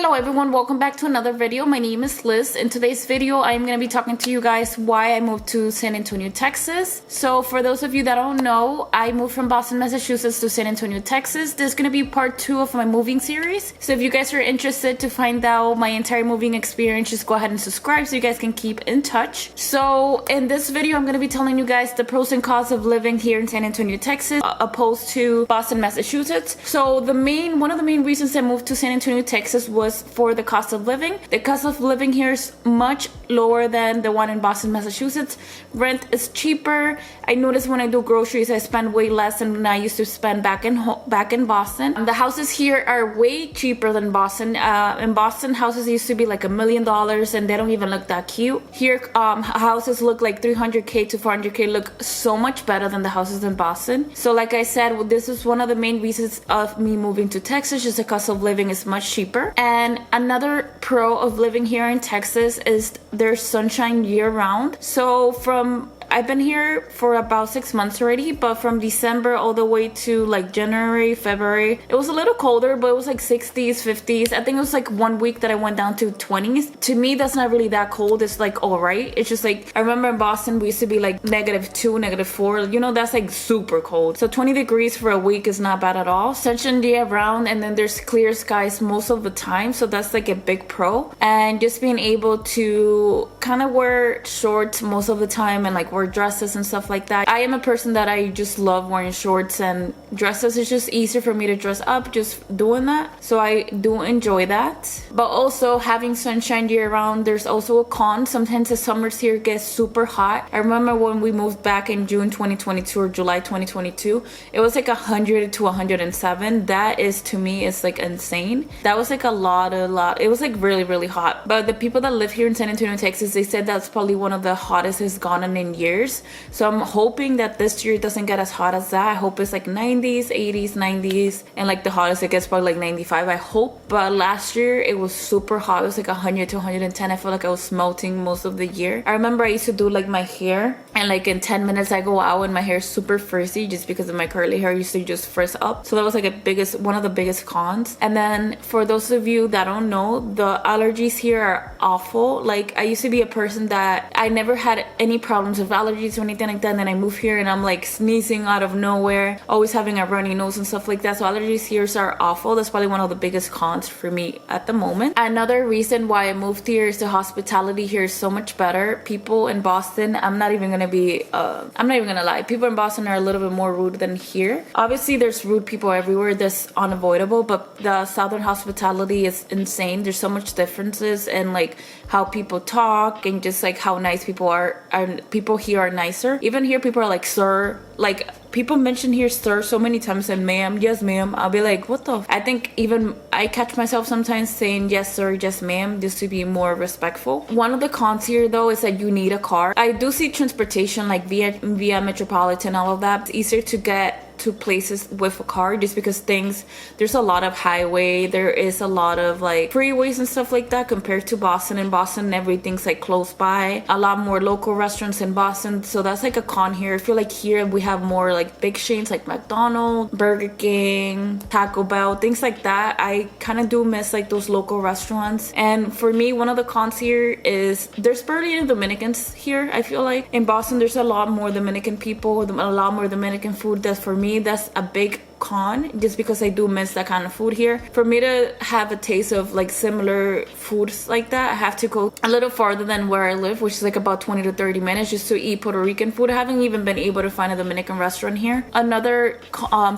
Hello everyone, welcome back to another video. My name is Liz. In today's video, I'm going to be talking to you guys why I moved to San Antonio, Texas. So for those of you that don't know, I moved from Boston, Massachusetts to San Antonio, Texas. This is going to be part 2 of my moving series. So if you guys are interested to find out my entire moving experience, just go ahead and subscribe so you guys can keep in touch. So in this video, I'm going to be telling you guys the pros and cons of living here in San Antonio, Texas, opposed to Boston, Massachusetts. So one of the main reasons I moved to San Antonio, Texas was for the cost of living. The cost of living here is much lower than the one in Boston, Massachusetts. Rent is cheaper. I notice when I do groceries, I spend way less than I used to spend back in Boston. The houses here are way cheaper than Boston. In Boston, houses used to be like $1 million and they don't even look that cute. Here, houses look like $300K to $400K, look so much better than the houses in Boston. So like I said, this is one of the main reasons of me moving to Texas, just the cost of living is much cheaper. And another pro of living here in Texas is there's sunshine year round. So I've been here for about 6 months already, but from December all the way to like January, February, it was a little colder, but it was like 60s, 50s. I think it was like 1 week that I went down to 20s. To me, that's not really that cold. It's like all right. It's just like, I remember in Boston, we used to be like -2, -4. You know, that's like super cold. So 20 degrees for a week is not bad at all. Sunshine year round, and then there's clear skies most of the time. So that's like a big pro. And just being able to kind of wear shorts most of the time and like wear dresses and stuff like that. I am a person that I just love wearing shorts and dresses. It's just easier for me to dress up just doing that. So I do enjoy that. But also having sunshine year round, there's also a con. Sometimes the summers here get super hot. I remember when we moved back in June 2022 or July 2022, it was like 100 to 107. That is, to me, is like insane. That was like a lot. It was like really, really hot. But the people that live here in San Antonio, Texas, they said that's probably one of the hottest it's gone in years. So I'm hoping that this year doesn't get as hot as that. I hope it's like 90s, 80s, 90s, and like the hottest it gets probably like 95, I hope. But last year it was super hot. It was like 100 to 110. I feel like I was melting most of the year. I remember I used to do like my hair, and like in 10 minutes I go out and my hair is super frizzy just because of my curly hair used to just frizz up. So that was like one of the biggest cons. And then for those of you that don't know, the allergies here are awful. Like I used to be a person that I never had any problems with allergies or anything like that, and then I moved here and I'm like sneezing out of nowhere, always having a runny nose and stuff like that. So allergies here are awful. That's probably one of the biggest cons for me at the moment. Another reason why I moved here is the hospitality here is so much better. People in Boston, I'm not even gonna lie, people in Boston are a little bit more rude than here. Obviously there's rude people everywhere, that's unavoidable, but the southern hospitality is insane. There's so much differences in like how people talk and just like how nice people are. People here are nicer. Even here people are like sir, like people mention here sir so many times, and ma'am, yes ma'am. I'll be like, what the I think even I catch myself sometimes saying yes sir, yes ma'am, just to be more respectful. One of the cons here though is that you need a car. I do see transportation like via Metropolitan, all of that. It's easier to get to places with a car just because there's a lot of highway, there is a lot of like freeways and stuff like that compared to Boston. In Boston everything's like close by, a lot more local restaurants in Boston, so that's like a con here. I feel like here we have more like big chains like McDonald's, Burger King, Taco Bell, things like that. I kind of do miss like those local restaurants. And for me, one of the cons here is there's barely any Dominicans here. I feel like in Boston there's a lot more Dominican people, a lot more Dominican food. That for me, that's a big con, just because I do miss that kind of food here. For me to have a taste of like similar foods like that, I have to go a little farther than where I live, which is like about 20 to 30 minutes just to eat Puerto Rican food. I haven't even been able to find a Dominican restaurant here. Another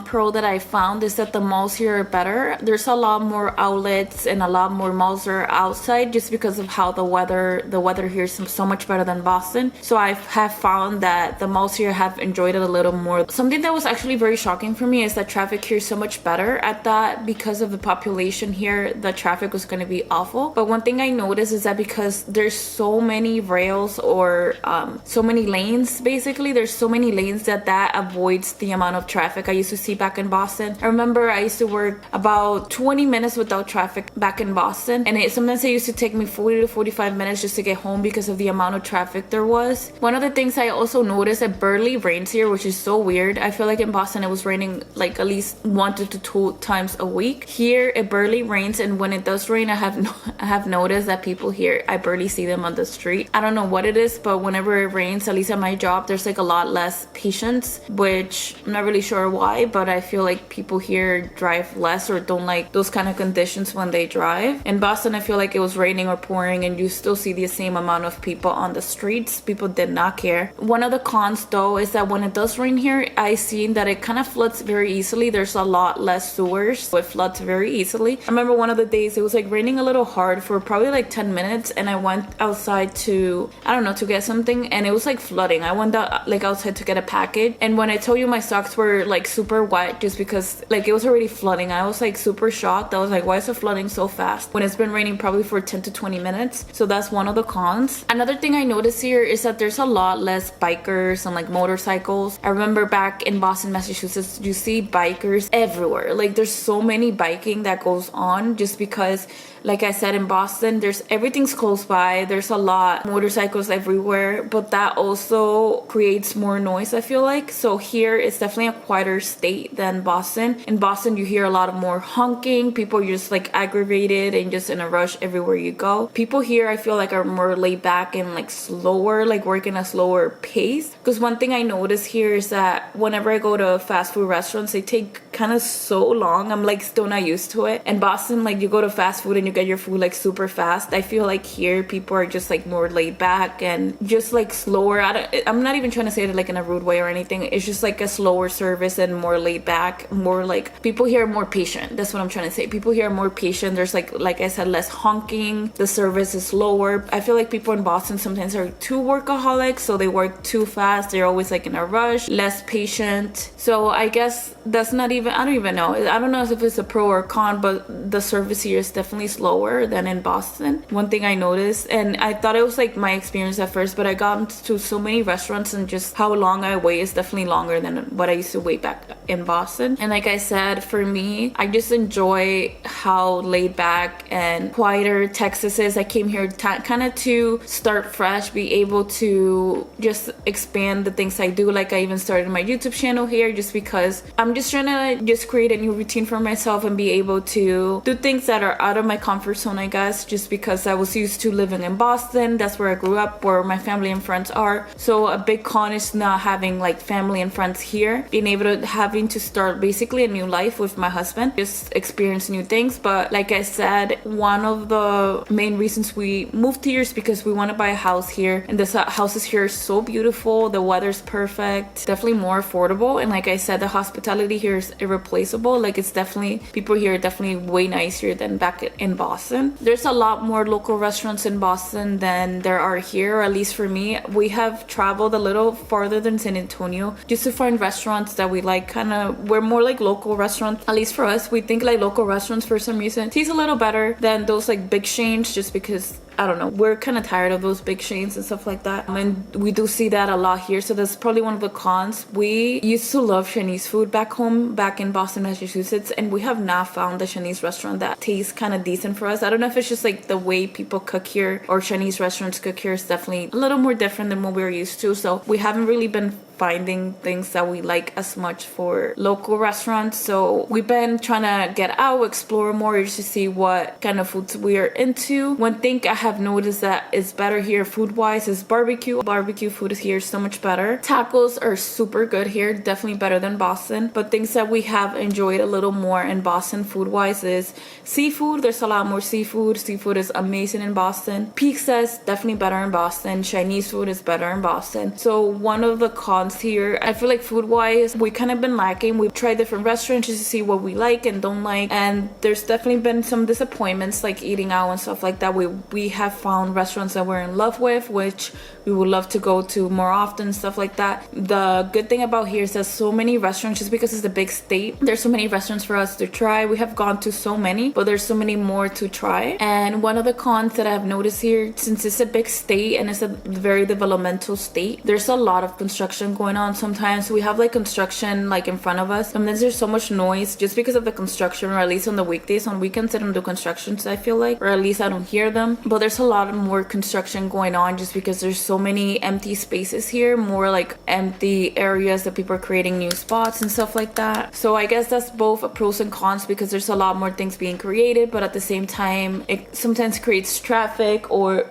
pro that I found is that the malls here are better. There's a lot more outlets and a lot more malls are outside just because of how the weather here is so much better than Boston. So I have found that the malls here have enjoyed it a little more. Something that was actually very shocking for me is that traffic here is so much better at that. Because of the population here, the traffic was going to be awful. But one thing I noticed is that because there's so many rails or so many lanes, basically there's so many lanes that avoids the amount of traffic I used to see back in Boston. I remember I used to work about 20 minutes without traffic back in Boston, and sometimes it used to take me 40 to 45 minutes just to get home because of the amount of traffic there was. One of the things I also noticed, it barely rains here, which is so weird. I feel like in Boston it was raining like at least 1 to 2 times a week. Here it barely rains, and when it does rain, I have noticed that people here, I barely see them on the street. I don't know what it is, but whenever it rains, at least at my job, there's like a lot less patients, which I'm not really sure why, but I feel like people here drive less or don't like those kind of conditions when they drive. In Boston, I feel like it was raining or pouring and you still see the same amount of people on the streets. People did not care. One of the cons though is that when it does rain here, I seen that it kind of floods very easily. There's a lot less sewers, so it floods very easily. I remember one of the days it was like raining a little hard for probably like 10 minutes, and I went outside to, I don't know, to get something, and it was like flooding. I went out like outside to get a package, and when I told you my socks were like super wet just because like it was already flooding, I was like super shocked. I was like, why is it flooding so fast when it's been raining probably for 10 to 20 minutes? So that's one of the cons. Another thing I noticed here is that there's a lot less bikers and like motorcycles. I remember back in Boston, Massachusetts, you see bikers everywhere. Like there's so many biking that goes on just because, like I said, in Boston, everything's close by. There's a lot motorcycles everywhere, but that also creates more noise, I feel like. So here it's definitely a quieter state than Boston. In Boston, you hear a lot of more honking. People are just like aggravated and just in a rush everywhere you go. People here, I feel like, are more laid back and like slower, like working a slower pace. Because one thing I notice here is that whenever I go to fast food restaurants, they take kind of so long. I'm like still not used to it. In Boston, like you go to fast food and you get your food like super fast. I feel like here people are just like more laid back and just like slower. I'm not even trying to say it like in a rude way or anything. It's just like a slower service and more laid back, more like people here are more patient. That's what I'm trying to say. People here are more patient. There's like I said, less honking. The service is slower. I feel like people in Boston sometimes are too workaholic, so they work too fast. They're always like in a rush, less patient. So I guess that's not even, I don't even know. I don't know if it's a pro or con, but the service here is definitely slower than in Boston. One thing I noticed, and I thought it was like my experience at first, but I got into so many restaurants and just how long I wait is definitely longer than what I used to wait back in Boston. And like I said, for me, I just enjoy how laid back and quieter Texas is. I came here kind of to start fresh, be able to just expand the things I do. Like I even started my YouTube channel here just because I'm just trying to just create a new routine for myself and be able to do things that are out of my comfort zone, I guess, just because I was used to living in Boston. That's where I grew up, where my family and friends are. So a big con is not having like family and friends here, being able to having to start basically a new life with my husband, just experience new things. But like I said, one of the main reasons we moved here is because we want to buy a house here, and the houses here are so beautiful. The weather's perfect, definitely more affordable, and like I said, the hospitality here is irreplaceable. Like it's definitely, people here are definitely way nicer than back in Boston. There's a lot more local restaurants in Boston than there are here, or at least for me. We have traveled a little farther than San Antonio just to find restaurants that we like. We're more like local restaurants, at least for us. We think like local restaurants for some reason taste a little better than those like big chains, just because I don't know, we're kind of tired of those big chains and stuff like that, and we do see that a lot here. So that's probably one of the cons. We used to love Chinese food back home, back in Boston, Massachusetts, and we have not found a Chinese restaurant that tastes kind of decent for us. I don't know if it's just like the way people cook here, or Chinese restaurants cook here is definitely a little more different than what we're used to. So we haven't really been finding things that we like as much for local restaurants. So we've been trying to get out, explore more, just to see what kind of foods we are into. One thing I have noticed that is better here food wise is barbecue. Barbecue food is here so much better. Tacos are super good here, definitely better than Boston. But things that we have enjoyed a little more in Boston food wise is seafood. There's a lot more seafood. Seafood is amazing in Boston. Pizza is definitely better in Boston. Chinese food is better in Boston. So one of the cons here, I feel like food wise, we kind of been lacking. We've tried different restaurants just to see what we like and don't like, and there's definitely been some disappointments, like eating out and stuff like that. We have found restaurants that we're in love with, which we would love to go to more often, stuff like that. The good thing about here is there's so many restaurants, just because it's a big state. There's so many restaurants for us to try. We have gone to so many, but there's so many more to try. And one of the cons that I've noticed here, since it's a big state and it's a very developmental state, there's a lot of construction construction going on sometimes. We have like construction like in front of us. Sometimes there's so much noise just because of the construction, or at least on the weekdays. On weekends they don't do constructions, I feel like, or at least I don't hear them. But there's a lot more construction going on just because there's so many empty spaces here, more like empty areas that people are creating new spots and stuff like that. So I guess that's both a pros and cons, because there's a lot more things being created, but at the same time it sometimes creates traffic, or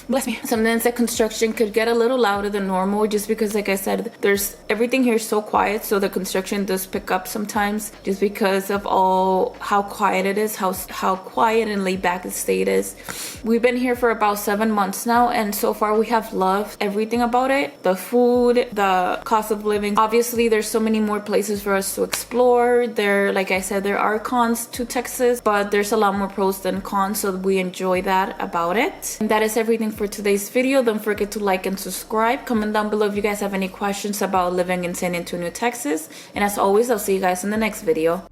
bless me. Sometimes the construction could get a little louder than normal just because, like I said, there's everything here is so quiet, so the construction does pick up sometimes just because of all how quiet it is, how quiet and laid back the state is. We've been here for about 7 months now, and so far we have loved everything about it. The food, the cost of living. Obviously there's so many more places for us to explore. There, like I said, there are cons to Texas, but there's a lot more pros than cons, so we enjoy that about it. And that is everything for today's video. Don't forget to like and subscribe. Comment down below if you guys have any questions about living in San Antonio, Texas. And as always, I'll see you guys in the next video.